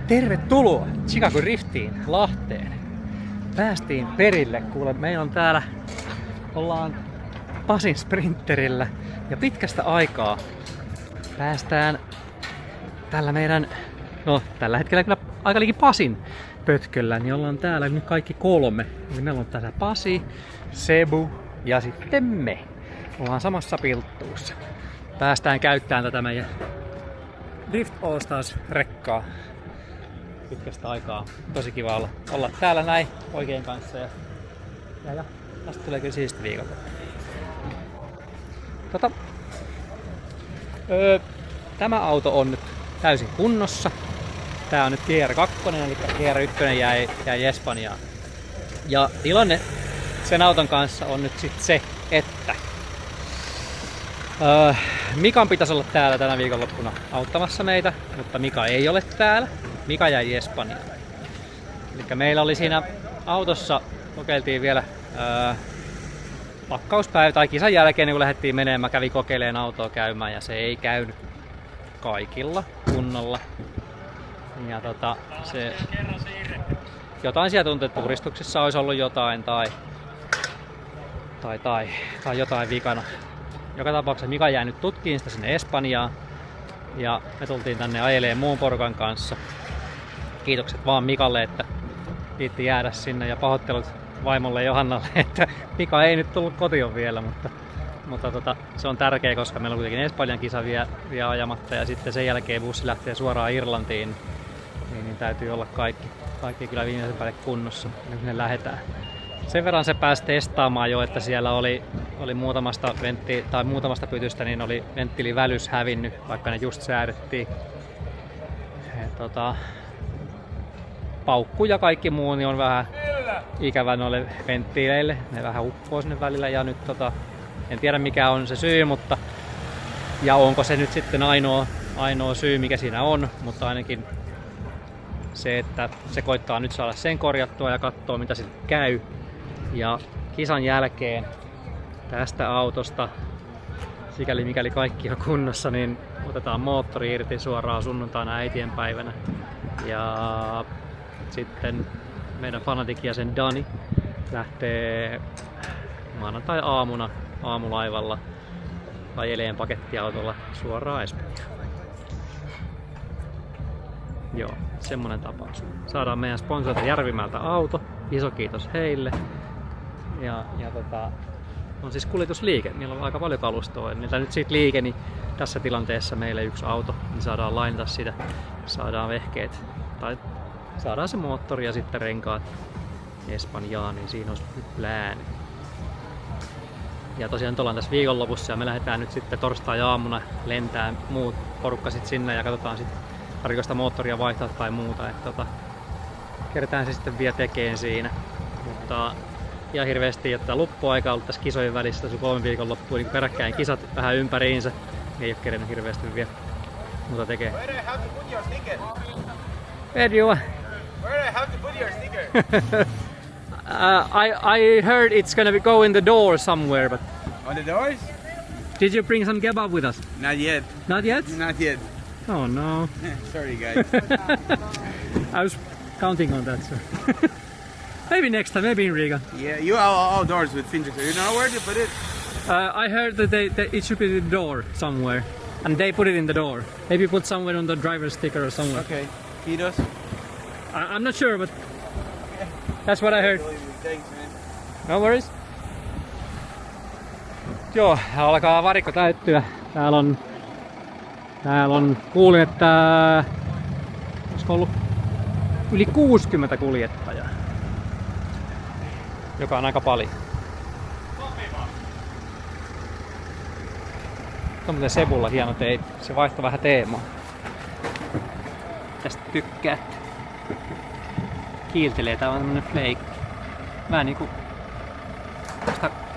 Tervetuloa Chicago Driftiin Lahteen. Päästiin perille, kuule, meillä on täällä, ollaan Pasin sprinterillä ja pitkästä aikaa päästään tällä meidän, no tällä hetkellä kyllä aika liikin Pasin pötköllä, niin ollaan täällä nyt kaikki kolme. Eli meillä on tässä Pasi, Sebu ja sitten me. Ollaan samassa pilttuussa. Päästään käyttämään tätä meidän Drift All Stars -rekkaa pitkästä aikaa. Tosi kiva olla täällä näin oikein kanssa ja tästä tulee kyllä siisti viikonloppu. Tämä auto on nyt täysin kunnossa. Tää on nyt GR2, eli GR1 jäi Espanjaan. Ja tilanne sen auton kanssa on nyt sit se, että Mikan pitäisi olla täällä tänä viikonloppuna auttamassa meitä, mutta Mika ei ole täällä. Mika jäi Espanjaan. Eli meillä oli siinä autossa, kokeiltiin vielä pakkauspäivä tai kisan jälkeen, kun lähdettiin menemään, mä kävin kokeilemaan autoa käymään ja se ei käynyt kaikilla kunnolla. Ja se jotain siellä tuntui, että puristuksissa olisi ollut jotain tai jotain vikana. Joka tapauksessa Mika jäi nyt tutkiin sitä sinne Espanjaan ja me tultiin tänne ajeleen muun porukan kanssa. Kiitokset vaan Mikalle, että viitti jäädä sinne ja pahoittelut vaimolle Johannalle, että Mika ei nyt tullut kotiin vielä, mutta se on tärkeä, koska meillä on kuitenkin Espanjan kisa vielä ajamatta ja sitten sen jälkeen bussi lähtee suoraan Irlantiin, niin täytyy olla kaikki kyllä viimeisen päälle kunnossa, nyt ne lähdetään. Sen verran se pääsi testaamaan jo, että siellä oli muutamasta pytystä niin oli venttiilivälys hävinnyt, vaikka ne just säädettiin. Paukku ja kaikki muu niin on vähän ikävä noille venttiileille. Ne vähän uppoo sinne välillä ja nyt en tiedä mikä on se syy, mutta ja onko se nyt sitten ainoa syy mikä siinä on, mutta ainakin se, että se koittaa nyt saada sen korjattua ja katsoa mitä sille käy. Ja kisan jälkeen tästä autosta, sikäli mikäli kaikki on kunnossa, niin otetaan moottori irti suoraan sunnuntaina äitienpäivänä. Ja sitten meidän fanatikijäsen Dani lähtee maanantai-aamuna aamulaivalla ajeleen pakettiautolla suoraan Espanjaan. Joo, semmonen tapaus. Saadaan meidän sponsorilta Järvimäeltä auto. Iso kiitos heille. Ja on siis kuljetusliike. Niillä on aika paljon kalustoa. Niillä nyt siitä liikeni tässä tilanteessa meille yksi auto. Niin saadaan lainata sitä. Saadaan vehkeet. Tai saadaan se moottori ja sitten renkaat Espanjaan. Niin siinä olisi nyt plääni. Ja tosiaan ollaan tässä viikonlopussa ja me lähdetään nyt sitten torstai-aamuna lentää muut porukka sit sinne ja katsotaan sitten tarvitseeko sitä moottoria vaihtaa tai muuta. Kerätään se sitten vielä tekeen siinä. Mutta ihan hirveästi että loppuaika ollut tässä kisojen välissä, tässä 3 viikonloppua niin peräkkäin kisat vähän ympäriinsä. Ei ole kerennyt hirveästi vielä muuta tekee. Where do I have to put your sticker? Where do you Where do I have to put your sticker? I heard it's gonna go in the door somewhere, but On the doors? did you bring some kebab with us? Not yet. Not yet? Not yet. Oh no. Sorry, guys. I was counting on that, so. Maybe next time, maybe in Riga. Yeah, you are outdoors with Finjux. You know where to put it? I heard that it should be in the door somewhere, and they put it in the door. Maybe put somewhere on the driver's sticker or somewhere. Okay. Kiitos. I'm not sure, but that's what I heard. Thanks, man. No worries. Joo, alkaa varikko täyttyä. Täällä on kuulin, että olisiko ollut yli 60 kuljettajaa, joka on aika paljon. Tuommoinen Sebulla hieno teippi. Se vaihtoi vähän teemaa. Tästä tykkäätte. Kiiltelee, tää on tämmönen flake. Vähän niinku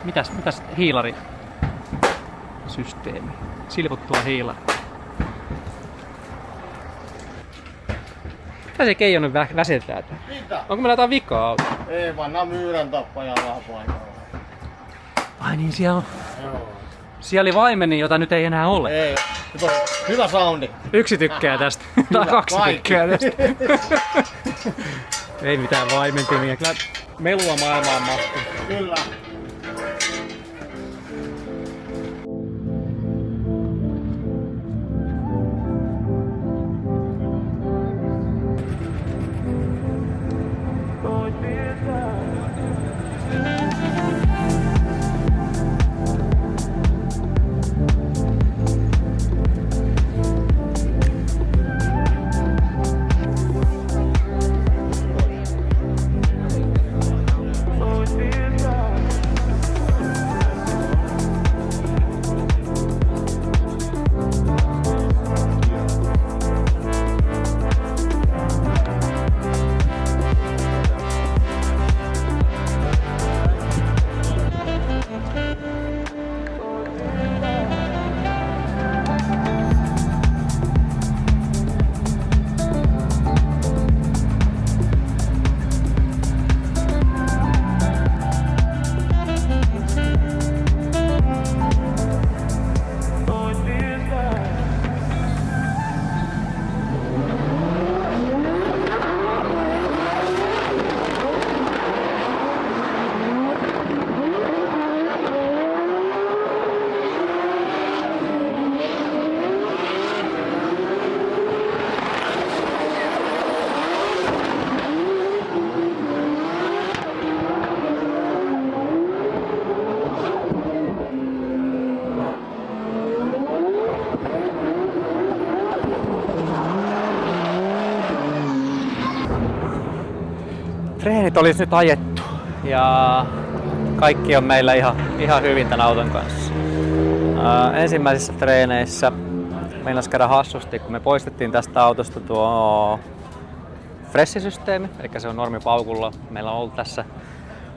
mitäs hiilari systeemi. Silvottua hiilari. Mitä se Keijo nyt väsitää? Mitä? Onko meillä jotain vikaa auto? Ei, vanha myyrän tappaja vähän paikalla. Ai niin siellä on. Joo. Siellä oli vaimeni, jota nyt ei enää ole. Ei, hyvä soundi. Yksi tykkää tästä. Tai kaksi tykkää tästä. Ei mitään vaimentimia. Kyllä melua maailmaan mahtuu. Kyllä. Treenit olisi nyt ajettu ja kaikki on meillä ihan hyvin tämän auton kanssa. Ensimmäisissä treeneissä meinasi käydä hassusti, kun me poistettiin tästä autosta tuo Fresh-systeemi, eli se on normipaukulla. Meillä on ollut tässä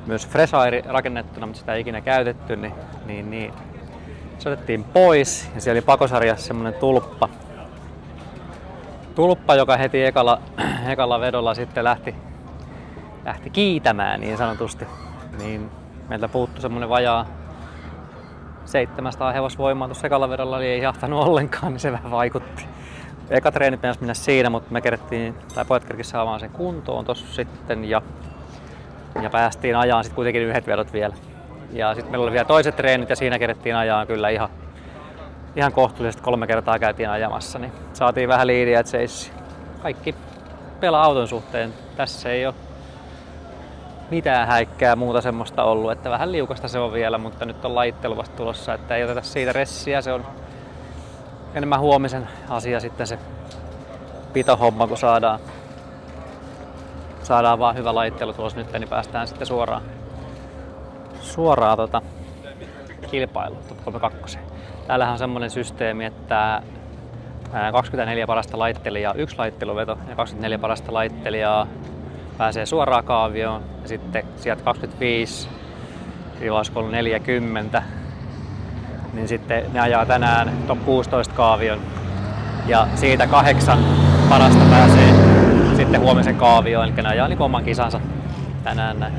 myös Fresh Air rakennettuna, mutta sitä ei ikinä käytetty, niin se otettiin pois ja siellä oli pakosarjassa semmonen tulppa, joka heti ekalla vedolla sitten lähti kiitämään niin sanotusti. Niin meiltä puuttui semmonen vajaa 700 hevosvoimaa tuossa ekalla vedolla, eli ei jahtanut ollenkaan, niin se vähän vaikutti. Eka treenit pitäisi mennä siinä, mutta me pojat kerkis saamaan sen kuntoon tossa sitten ja päästiin ajaan sitten kuitenkin yhdet vedot vielä. Ja sitten meillä oli vielä toiset treenit ja siinä kerettiin ajaa kyllä ihan kohtuullisesti 3 kertaa käytiin ajamassa, niin saatiin vähän liidiä seissi. Kaikki pelaa auton suhteen. Tässä ei ole mitään häikkää muuta semmoista ollut, että vähän liukasta se on vielä, mutta nyt on lajittelu vasta tulossa, että ei oteta siitä ressiä, se on enemmän huomisen asia sitten se pitohomma, kun saadaan vaan hyvä lajittelu tulos nyt, niin päästään sitten suoraan kilpailuun Top 32. Täällähän on semmoinen systeemi, että 24 parasta lajittelijaa, 1 lajitteluveto ja 24 parasta lajittelijaa pääsee suoraan kaavioon ja sitten sieltä 25-40, niin sitten ne ajaa tänään top 16 kaavion ja siitä 8 parasta pääsee sitten huomisen kaavioon, eli ne ajaa niin oman kisansa tänään näin.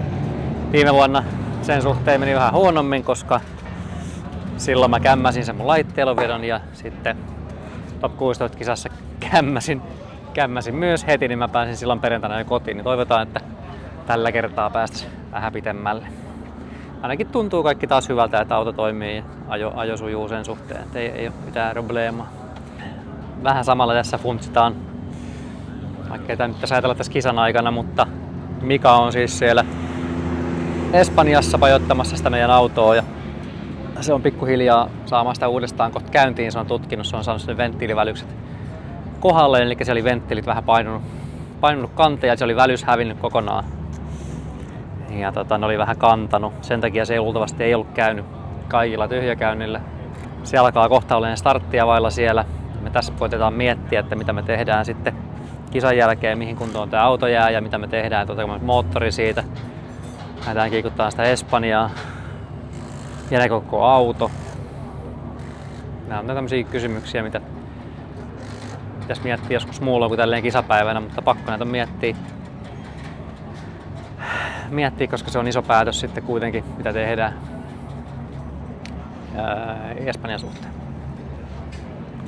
Viime vuonna sen suhteen meni vähän huonommin, koska silloin mä kämmäsin sen mun laitteluvedon ja sitten top 16 kisassa kämmäsin myös heti, niin mä pääsin silloin perjantaina jo kotiin, niin toivotaan, että tällä kertaa päästäisiin vähän pitemmälle. Ainakin tuntuu kaikki taas hyvältä, että auto toimii ja ajo sujuu sen suhteen, että ei ole mitään probleemaa. Vähän samalla tässä funtsitaan, vaikka ei tämä nyt tässä ajatella tässä kisan aikana, mutta Mika on siis siellä Espanjassa pajottamassa sitä meidän autoa ja se on pikkuhiljaa saamaan sitä uudestaan kohta käyntiin, se on tutkinut, se on saanut sen venttiilivälykset kohdalle, eli siellä oli venttiilit vähän painunut kanteen ja se oli välys hävinnyt kokonaan. Ja ne oli vähän kantanut, sen takia se luultavasti ei ollut käynyt kaikilla tyhjäkäynnillä. Se alkaa kohta olemaan starttia vailla siellä. Me tässä koitetaan miettiä, että mitä me tehdään sitten kisan jälkeen, mihin kuntoon tämä auto jää ja mitä me tehdään, moottori siitä. Lähdetään kiikuttaa sitä Espanjaa. Ja koko auto. Nämä on tämmöisiä kysymyksiä, mitä pitäisi miettiä joskus muulla kuin tälleen kisapäivänä, mutta pakko näitä miettiä, koska se on iso päätös sitten kuitenkin, mitä tehdään. Espanjan suhteen.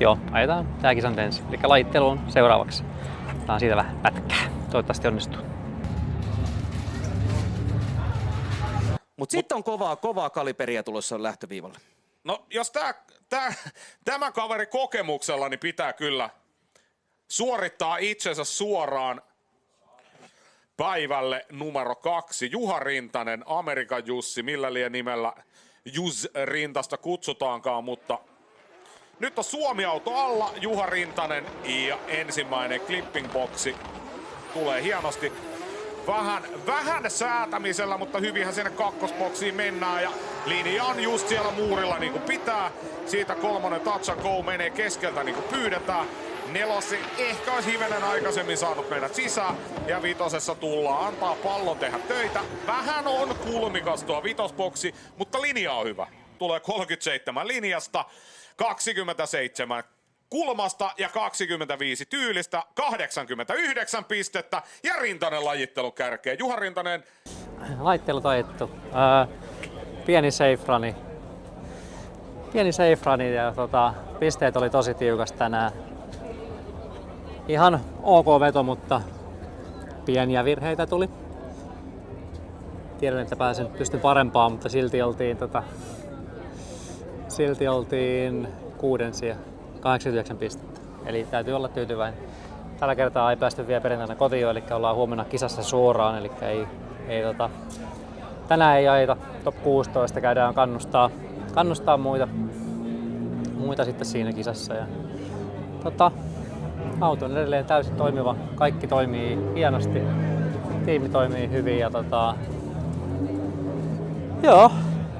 Joo, ajetaan tää kisan ensin. Eli lajitteluun seuraavaksi. Tää on siitä vähän pätkää. Toivottavasti onnistuu. Mut sitten on kovaa kaliberia tulossa lähtöviivalle. No jos tämä kaveri kokemuksella niin pitää kyllä suorittaa itsensä suoraan päivälle numero 2. Juha Rintanen, Amerikan Jussi, millä lie nimellä Jus Rintasta kutsutaankaan, mutta nyt on Suomi-auto alla, Juha Rintanen ja ensimmäinen clipping-boksi tulee hienosti. Vähän säätämisellä, mutta hyvinhän sinne kakkosboksiin mennään ja linja on just siellä muurilla niin kuin pitää. Siitä 3. touch and go menee keskeltä niin kuin pyydetään. 4 ehkä olisi hivenen aikaisemmin saanut mennä sisään ja 5 tullaan antaa pallon tehdä töitä. Vähän on kulmikas tuo 5-boksi, mutta linja on hyvä. Tulee 37 linjasta, 27 kulmasta ja 25 tyylistä, 89 pistettä ja Rintanen lajittelu kärkeen. Juha Rintanen. Lajittelu taittu. Pieni safe runi ja pisteet oli tosi tiukas tänään. Ihan ok veto, mutta pieniä virheitä tuli. Tiedän, että pystyn parempaan, mutta silti oltiin 6. ja 89 pistettä. Eli täytyy olla tyytyväinen. Tällä kertaa ei päästy vielä perjantaina kotiin, eli ollaan huomenna kisassa suoraan. Eli tänään ei ajeta top 16, käydään kannustaa muita sitten siinä kisassa. Ja, auto on edelleen täysin toimiva, kaikki toimii hienosti, tiimi toimii hyvin ja joo,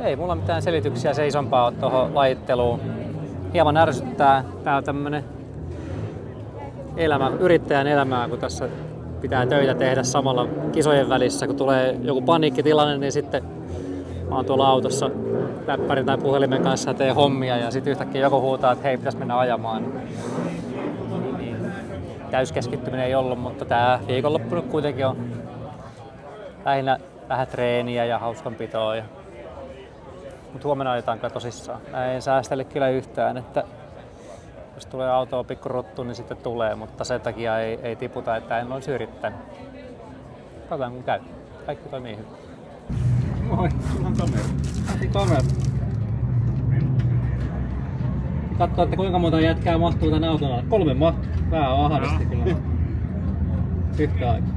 ei mulla mitään selityksiä se isompaa ole tuohon lajitteluun. Hieman ärsyttää tää tämmönen yrittäjän elämää, kun tässä pitää töitä tehdä samalla kisojen välissä. Kun tulee joku paniikkitilanne, niin sitten mä oon tuolla autossa läppärin tai puhelimen kanssa ja teen hommia ja sitten yhtäkkiä joku huutaa, että hei, pitäis mennä ajamaan. Niin, täyskeskittyminen ei ollut, mutta tää viikonloppu nyt kuitenkin on lähinnä vähän treeniä ja hauskanpitoa. Mutta huomenna ajetaan kyllä tosissaan. Mä en säästele kyllä yhtään, että jos tulee autoon pikku ruttu, niin sitten tulee, mutta sen takia ei tiputa, että en olisi yrittänyt. Katsotaan kun käy. Kaikki toimii hyvin. Moi, sulla on kamera. Kamera. Katso, että kuinka monta jätkää mahtuu tän auton alle. 3 mahtuu. Vähän ahdasti kyllä. Yhtä aikaa.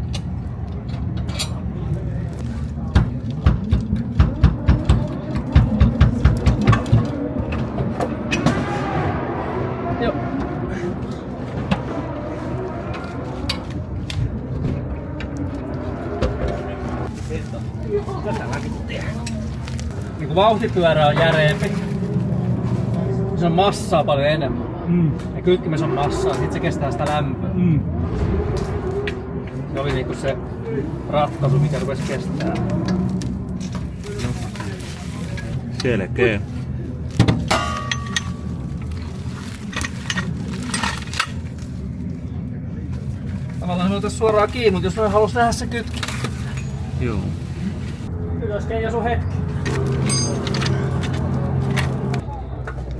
Joo. Niin kun vauhtipyörä on järeempi, se on massaa paljon enemmän. Ja kytkimessä on massaa, sit se kestää sitä lämpöä. Se oli niinku se ratkaisu, mikä rupesi kestää. Selkeä. Tavallaan me otais suoraan kiinni, mutta jos mä halus nähdä se kytki. Joo. Ylös Keija sun hetki.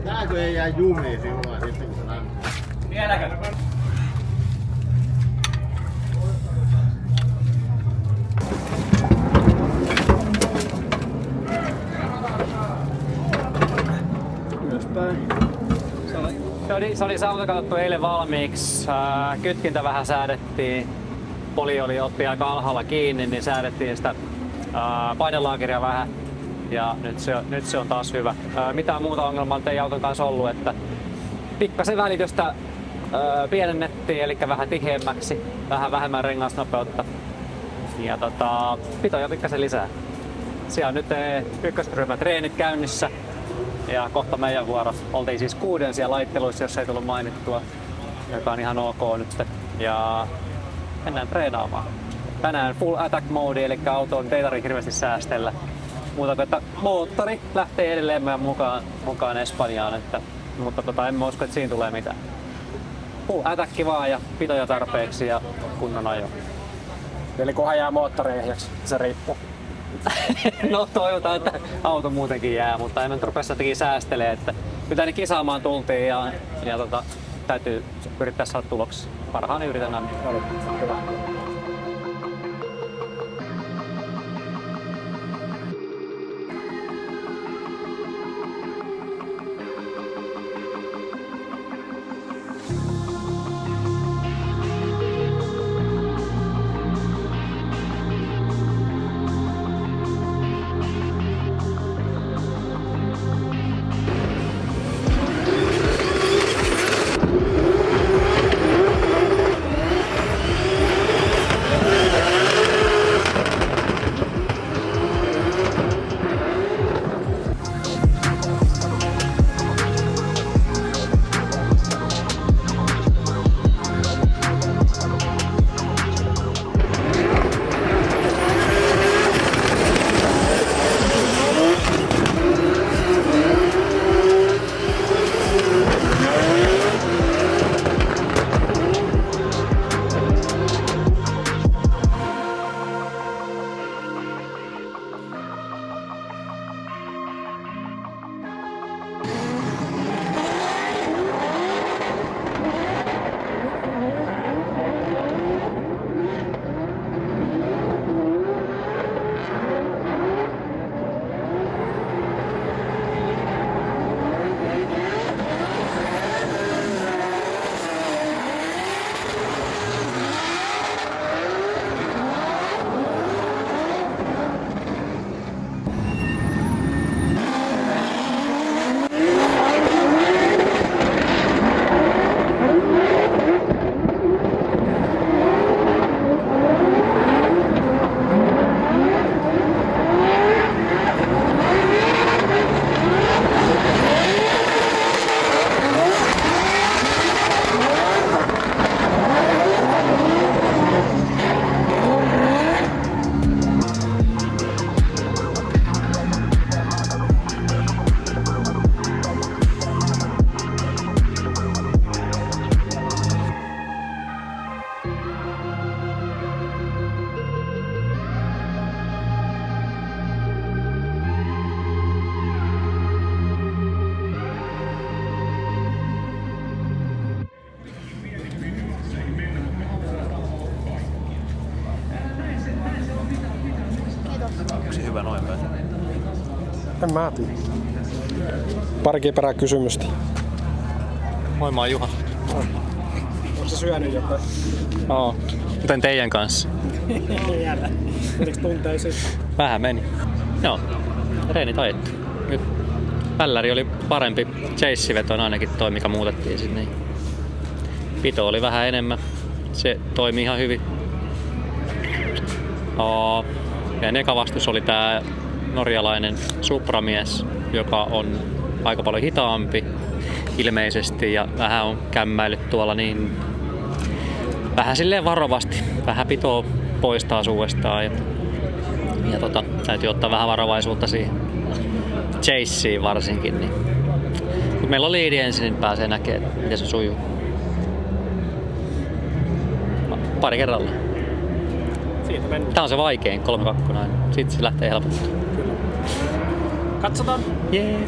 Tääkö ei jää jumiin sinulla sitten kun se lämpää? Vieläkö? Ylöspäin. Se oli sauta katsottu eilen valmiiksi. Kytkintä vähän säädettiin. Poli otti aika alhaalla kiinni, niin säädettiin sitä painelaakeria vähän. Ja nyt se on taas hyvä. Mitään muuta ongelmaa ei auton kanssa ollut, että pikkasen välitystä pienennettiin, eli vähän tiheämmäksi, vähän vähemmän rengasnopeutta. Ja pitoja pikkasen lisää. Siellä on nyt ykkösryhmän treenit käynnissä. Ja kohta meidän vuoro. Oltiin siis 6 siellä laitteluissa, jos ei tullut mainittua, joka on ihan ok nyt. Ja mennään treenaamaan. Tänään full attack mode, eli auto ei tarvitse hirveästi säästellä. Muuta kuin, että moottori lähtee edelleen meidän mukaan Espanjaan, mutta en mä usko, että siinä tulee mitään. Full attack vaan ja pitoja tarpeeksi ja kunnon ajo. Eli kunhan jää moottori ehjäksi, se riippuu. No toivotaan, että auto muutenkin jää, mutta en nyt rupea sitäkin säästelee, että kyllä tänne kisaamaan tultiin ja täytyy yrittää saada tuloksia. Parhaani yritän aina. Hyvä. Hyvä noin päin. En mä tiedä. Parikin peräkysymystä. Moi, mä oon Juha. Onko se syönyt jotain? Oo, kuten teidän kanssa. Jälleen. Menikö tuntee sitten? Vähän meni. Joo, reenit ajettu. Nyt välläri oli parempi. Chase-veto ainakin toi, mikä muutettiin sinne. Niin pito oli vähän enemmän. Se toimi ihan hyvin. Ja eka vastus oli tää norjalainen Supra-mies, joka on aika paljon hitaampi ilmeisesti ja vähän on kämmäillyt tuolla, niin vähän silleen varovasti. Vähän pitoa poistaa suuestaan ja täytyy ottaa vähän varovaisuutta siihen chaseen varsinkin. Niin. Kun meillä on liidi ensin, niin pääsee näkemään, miten se sujuu. Pari kerralla. Siitä mennään. Tää on se vaikein 3-2. Sitten se lähtee helpottaa. Katsotaan. Yeah.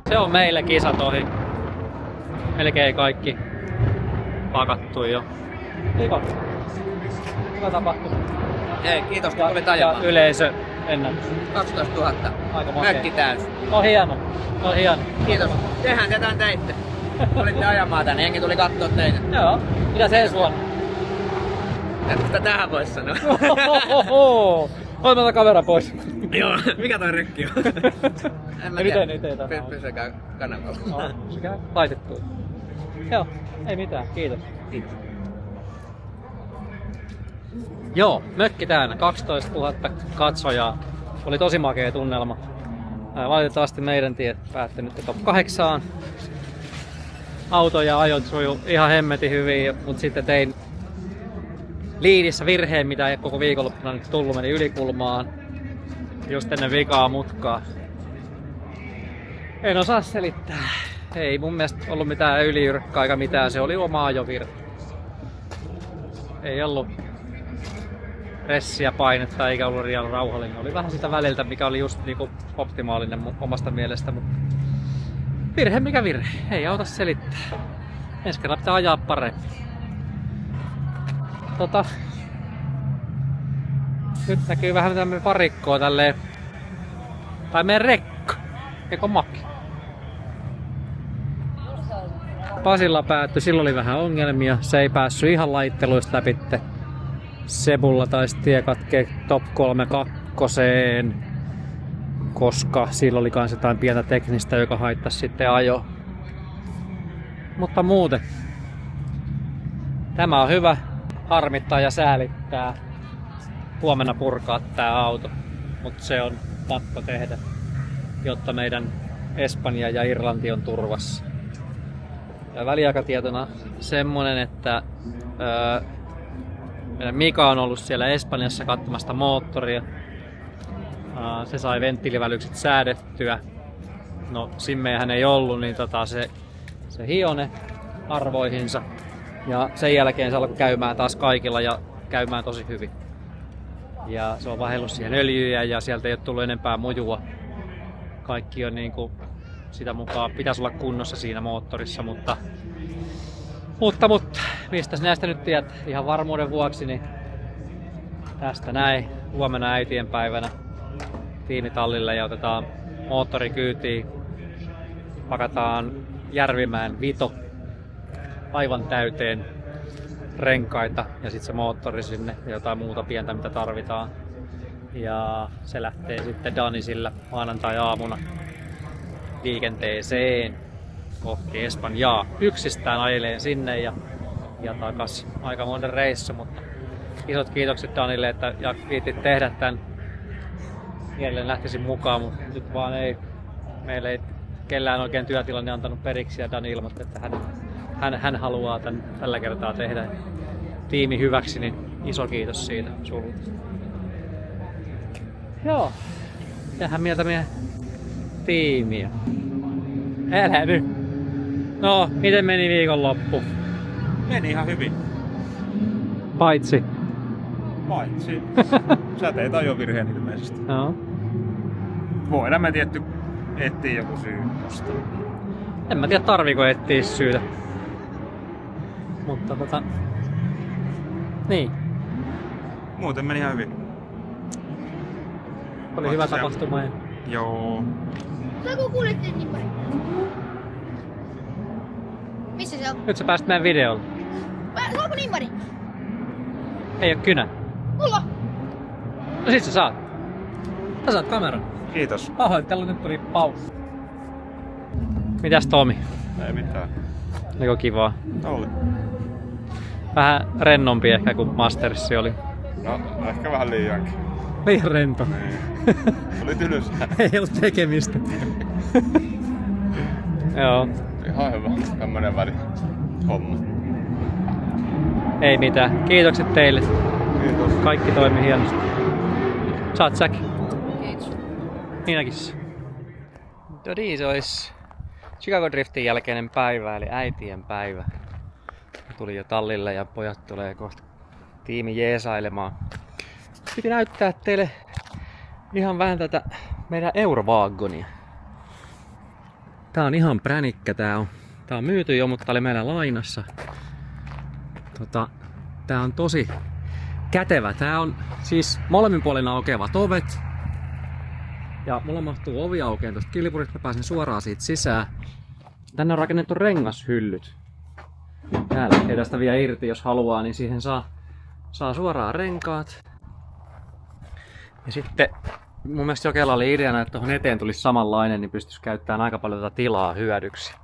Se on meillä kisat ohi. Melkein kaikki pakattu jo. Hyvä tapahtuma. Hei, kiitos kun tulit Ja ajamaan. yleisö ennätys. 12 000. Aika makea. Mökki täys. No hieno. No hieno. Kiitos. Tehän te tän teitte. Tulitte ajamaan tänne, jengi tuli kattoo teitä. Joo. Mitä se suon? Että tähän vois sanoa. Oimata kamera pois. Joo, mikä toi rökki on? En mä Nyt tiedä. ei tarvitse. Pysykää kanavalla. No, se käy laitettu. Joo, ei mitään. Kiitos. Kiitos. Joo, mökki täynnä. 12 000 katsojaa. Oli tosi makea tunnelma. Valitettavasti meidän tie päättyi nyt top 8. Auto ja ajot suju ihan hemmetin hyvin, mutta sitten tein liidissä virheen, mitä ei koko viikonloppuna nyt tullut, meni ylikulmaan. Just ennen vikaa mutkaa. En osaa selittää. Ei mun mielestä ollut mitään ylijyrkkää eikä mitään, se oli oma ajovirhe. Ei ollut ressiä, painetta eikä ollut liian rauhallinen. Oli vähän sitä väliltä, mikä oli just niinku optimaalinen omasta mielestä, mutta virhe mikä virhe, ei auta selittää. Ensi kerralla pitää ajaa paremmin. Nyt näkyy vähän tämmönen varikkoa tälleen. Tai meidän rekka, eikö maki? Pasilla päättyi, silloin oli vähän ongelmia. Se ei päässyt ihan laitteluista läpitte. Sebulla taisi tie katkea top 3 kakkoseen, koska sillä oli kans jotain pientä teknistä, joka haittasi sitten ajo. Mutta muuten, tämä on hyvä. Harmittaa ja säälittää huomenna purkaa tää auto, mutta se on pakko tehdä, jotta meidän Espanja ja Irlanti on turvassa. Ja väliaikatietona semmonen, että meidän Mika on ollut siellä Espanjassa katsomasta moottoria. Se sai venttiilivälykset säädettyä. No simmeihän ei ollut, niin se hione arvoihinsa. Ja sen jälkeen se alkoi käymään taas kaikilla ja käymään tosi hyvin. Ja se on vahellut siihen öljyjä ja sieltä ei ole tullut enempää mujua. Kaikki on niinku sitä mukaan pitäisi olla kunnossa siinä moottorissa, mutta mistä näistä nyt tiedät ihan varmuuden vuoksi, niin tästä näin huomenna äitienpäivänä tiimitallille ja otetaan moottori kyytiin. Pakataan Järvimäen Vito aivan täyteen renkaita ja sitten se moottori sinne ja jotain muuta pientä mitä tarvitaan. Ja se lähtee sitten Danisilla maanantai-aamuna liikenteeseen kohti Espanjaa. Yksistään ajeleen sinne ja takas. Aikamoinen reissu, mutta isot kiitokset Danille, että viitit tehdä tän. Mielelläni lähtisin mukaan, mutta nyt vaan meillä ei kellään oikein työtilanne antanut periksi ja Dani ilmoitti, että hän haluaa tän tällä kertaa tehdä tiimi hyväksi, niin iso kiitos siitä sulle. Joo, tähän mieltä meidän tiimiä. Älä nyt. No, miten meni viikonloppu? Meni ihan hyvin. Paitsi. Säteitä ajovirheen ilmeisesti. Joo. Voidaan me tietty etsiä joku syy tosta. En mä tiedä tarviiko etsiä syytä. Mutta niin. Muuten meni ihan hyvin. Oli hyvä tapahtuma. Joo. Saanko kuulet niin pari? Missä se on? Nyt sä pääsit meidän videolle. Saanko niin pari? Ei oo kynä. Mulla! No sit sä saat. Sä saat kameran. Kiitos. Pahoittelu, nyt tuli paus. Mitäs Tomi? Ei mitään. Oliko kivaa? Oli. Vähän rennompi ehkä kuin Masterssi oli. No, ehkä vähän liiankin. Liian rento. Oli tylsää. Ei ollut tekemistä. Joo. Ihan hyvä. Tämmönen väli homma. Ei mitään. Kiitokset teille. Kiitos. Kaikki toimi hienosti. Saat säkin. Kiitos. Minäkin. Se olisi Chicago Driftin jälkeinen päivä, eli äitien päivä. Tuli jo tallille ja pojat tulee kohta tiimi jeesailemaan. Piti näyttää teille ihan vähän tätä meidän Eurowagonia. Tää on ihan pränikkä tää on myyty jo, mutta oli meillä lainassa. Tää on tosi kätevä. Tää on siis molemmin puolin aukeavat ovet. Ja mulla mahtuu ovi aukeen tosta kilpurista, mä pääsen suoraan siitä sisään. Tänne on rakennettu rengashyllyt. Täällä ei tästä vielä irti, jos haluaa, niin siihen saa suoraan renkaat. Ja sitten mun mielestä Jokela oli ideana, että tuohon eteen tulisi samanlainen, niin pystyisi käyttämään aika paljon tätä tilaa hyödyksi.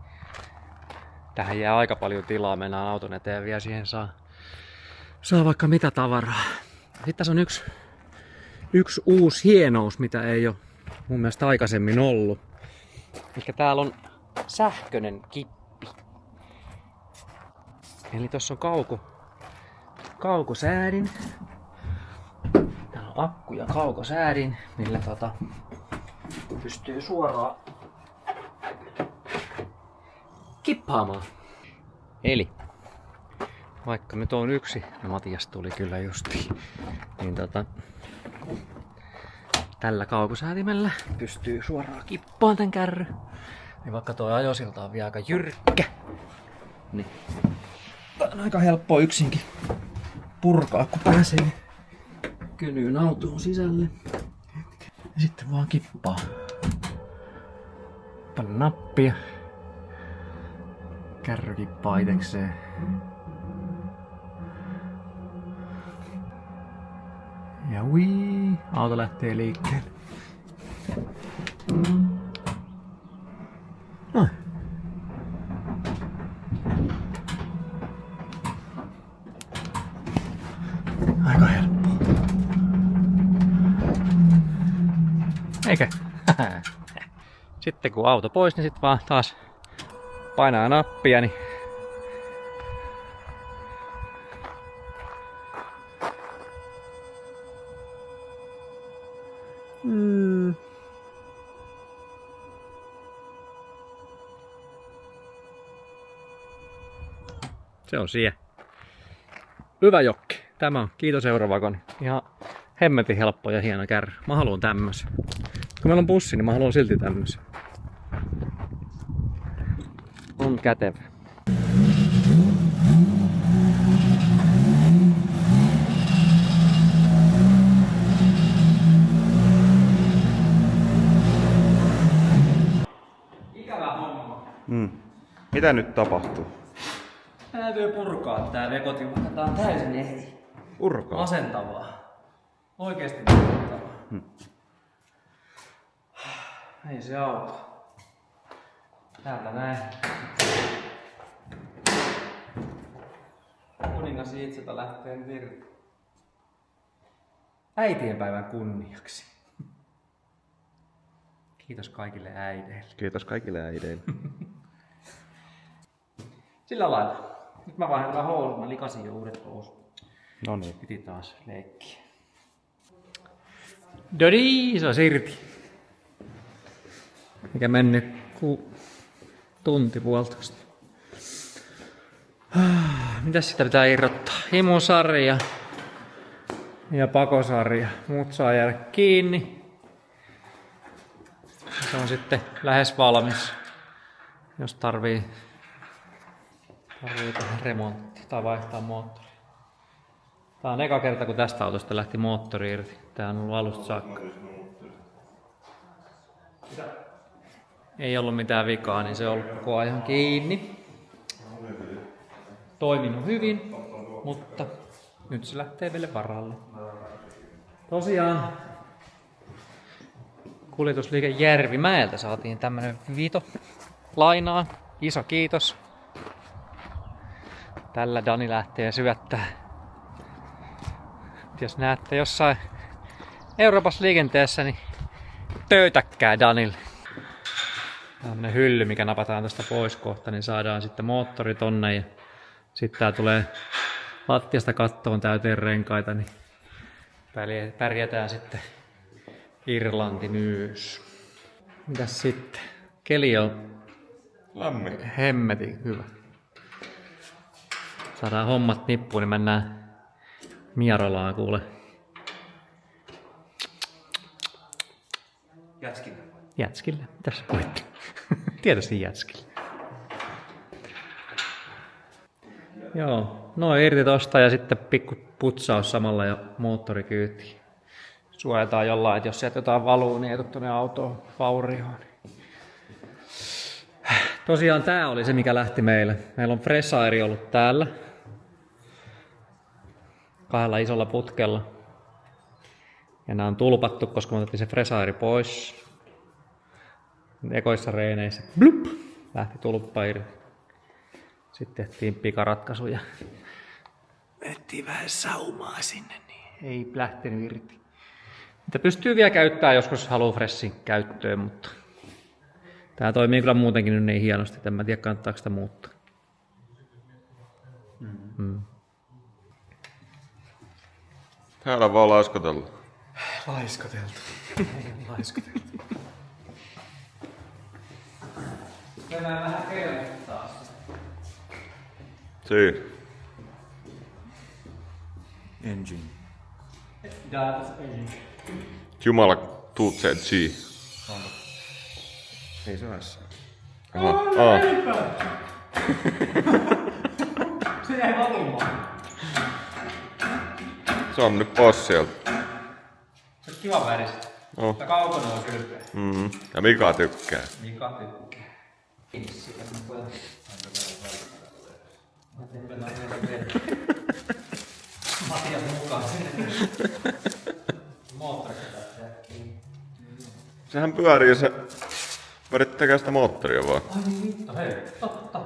Tähän jää aika paljon tilaa, mennään auton eteen vielä, siihen saa vaikka mitä tavaraa. Sitten tässä on yksi uusi hienous, mitä ei ole mun mielestä aikaisemmin ollut. Eli täällä on sähköinen kippi. Eli tuossa on kaukosäädin. Täällä on akku ja kaukosäädin, millä pystyy suoraan kippaamaan. Eli vaikka nyt on yksi, ja Matias tuli kyllä justiin, niin tällä kaukosäätimellä pystyy suoraan kippaan tän kärry. Niin vaikka tuo ajosilta on vielä aika jyrkkä, niin tää on aika helppo yksinkin purkaa, kun pääsee kynyyn autoon sisälle. Ja sitten vaan kippaa. Paljon nappia. Kärry kippaa itekseen. Ja auto lähtee liikkeelle. Noin. Aika helppoa. Eikö? Sitten kun auto pois, niin sit vaan taas painaa nappia, niin se on siellä. Hyvä Jokki. Tämä on. Kiitos Eurowagon. Ihan hemmetin helppo ja hieno kärry. Mä haluun tämmösen. Kun meillä on bussi, niin mä haluan silti tämmösen. On kätevä. Ikävä homma. Mitä nyt tapahtuu? Täytyy purkaa tää vekoti, vaikka tää on täysin ehdi. Purkaa? Masentavaa. Oikeesti masentavaa. Ei se auta. Täältä näin. Kuningas itseltä lähtee nyt irti. Äitienpäivän kunniaksi. Kiitos kaikille äideille. Kiitos kaikille äideille. Sillä lailla. Nyt mä vaihdan nämä housut, mä likasin jo uudet housut. No niin. Piti taas leikkiä. Dodi, se on irti. Mikä mennyt tunti puolitoista. Mitäs sitä pitää irrottaa? Imusarja ja pakosarja. Muut saa jäädä kiinni. Se on sitten lähes valmis, jos tarvii tehdä remontti tai vaihtaa moottori. Tää on eka kerta, kun tästä autosta lähti moottori irti. Tää on ollut alusta saakka. Ei ollut mitään vikaa, niin se on ollut koko ajan kiinni. Toiminut hyvin, mutta nyt se lähtee vielä varalle. Tosiaan kuljetusliike Järvimäeltä saatiin tämmönen Vito lainaan. Iso kiitos. Tällä Dani lähtee syöttää. Jos näette jossain Euroopassa liikenteessä, niin töytäkkää Danille. Tämmönen hylly, mikä napataan tästä pois kohta, niin saadaan sitten moottori tonne ja sitten tää tulee lattiasta kattoon täyteen renkaita, niin pärjätään sitten Irlanti myös. Mitäs sitten? Keli on Lämmin. hemmetin hyvä. Saadaan hommat nippuun, niin mennään Miarolaan kuule. Jätskille. Jätskille? Mitäs sä puhuit? Tietysti jätskille. Joo, no irti tosta ja sitten pikku putsaus samalla ja moottori kyytiin. Suojataan jollain, että jos sieltä jotain valuu, niin ei tule tuonne autoon vaurioon. Tosiaan tää oli se, mikä lähti meille. Meillä on Fresairi ollut täällä. 2 isolla putkella. Ja nämä on tulpattu, koska me otettiin se Fresairi pois. Ekoissa reeneissä blup, lähti tulppa irti. Sitten tehtiin pikaratkaisuja. Vettiin vähän saumaa sinne, niin ei lähtenyt irti. Mitä pystyy vielä käyttämään joskus HelloFreshin käyttöön, mutta tää toimii kyllä muutenkin nyt niin hienosti, että en mä tiedä kannattaako sitä muuttaa. Täällä vaan laiskotella. Laiskoteltu. Laiskoteltu. Mennään vähän kerran taas. Siinä. Engine. Jumala, tuut se G. Ei se ole S. Aha. Se jäi valumaan. Se on nyt pois sieltä. Se on kiva väristä. No. Mutta kaukana on kylpeä. Ja Mika tykkää. Mika tykkää. Kiinni siitä, että mä koitan. Matias mukaan sinne. Moottorista tästä. Sehän pyörii se. Vedit tekee sitä moottoria vaan. Ai niin vittu, hei. Totta.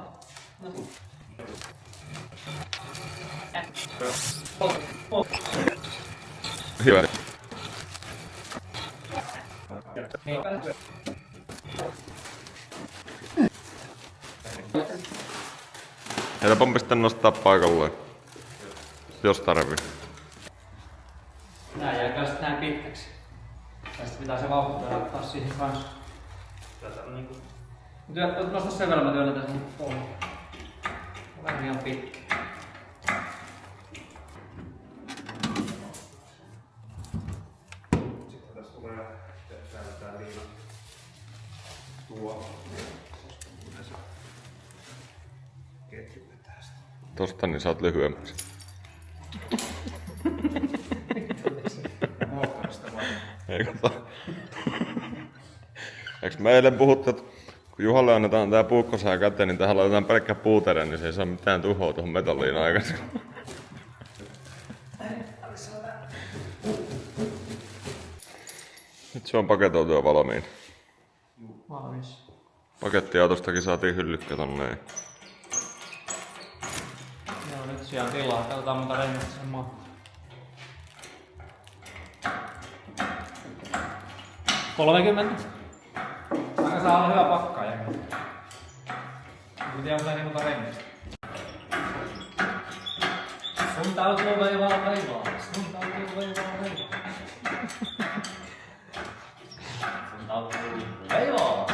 Hyvä. Heitä pompista nostaa paikalleen. Jos tarvii. Nää jää kyllä sit näin pitkäksi. Tästä pitää se vauhti laittaa siihen kanssa. Nosta sen verran, mä työnnetään sen pohjaan. Vähän ihan pitkä. Sitten tässä tulee tää liina tuo. Ketjutetään sitä. Tosta niin saat lyhyemmäksi. Ei kato. Eiks me eilen puhuttu, että kun Juhalle annetaan tää puukkosää käteen, niin tähän laitetaan pelkkä puutere, niin se ei saa mitään tuhoa tuohon metalliin aikaisemmin. Nyt se on paketoitu ja valmiin. Valmis. Pakettiautostakin saatiin hyllykkä tonne. Joo, nyt siellä on tilaa. Katsotaan monta rengasta sen maa. 30. Aika saa olla hyvä pakkaaja. En tiedä, onko niin monta rengasta. Sun täytyy veivaa. Sun täytyy veivaa. Sun täytyy veivaa.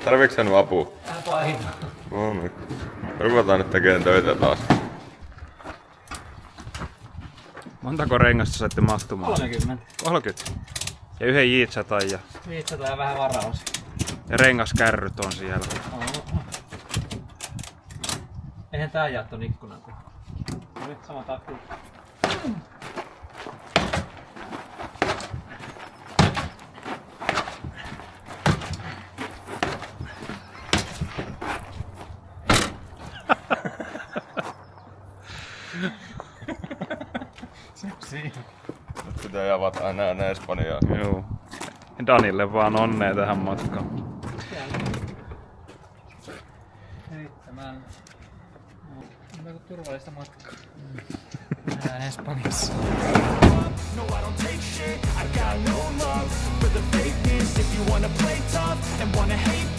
Tarviiks sä nyt apua? Paino. No niin. Ruvetaan nyt tekemään töitä taas. Montako rengasta saitte mahtumaan? 30. 30. Ja yhden jiitsatan ja Viitsataan ja vähän varaus. rengaskärryt on siellä. Eihän tää jää ton ikkunan. Nyt sama takku. Nyt pitää avata enää Espanjaa. Joo. Danille vaan onnea tähän matkaan. 7. Turvallista matkaa. Nähdään Espanjassa. No, I don't take shit. I got no love for the fakeness. If you wanna play tough and wanna hate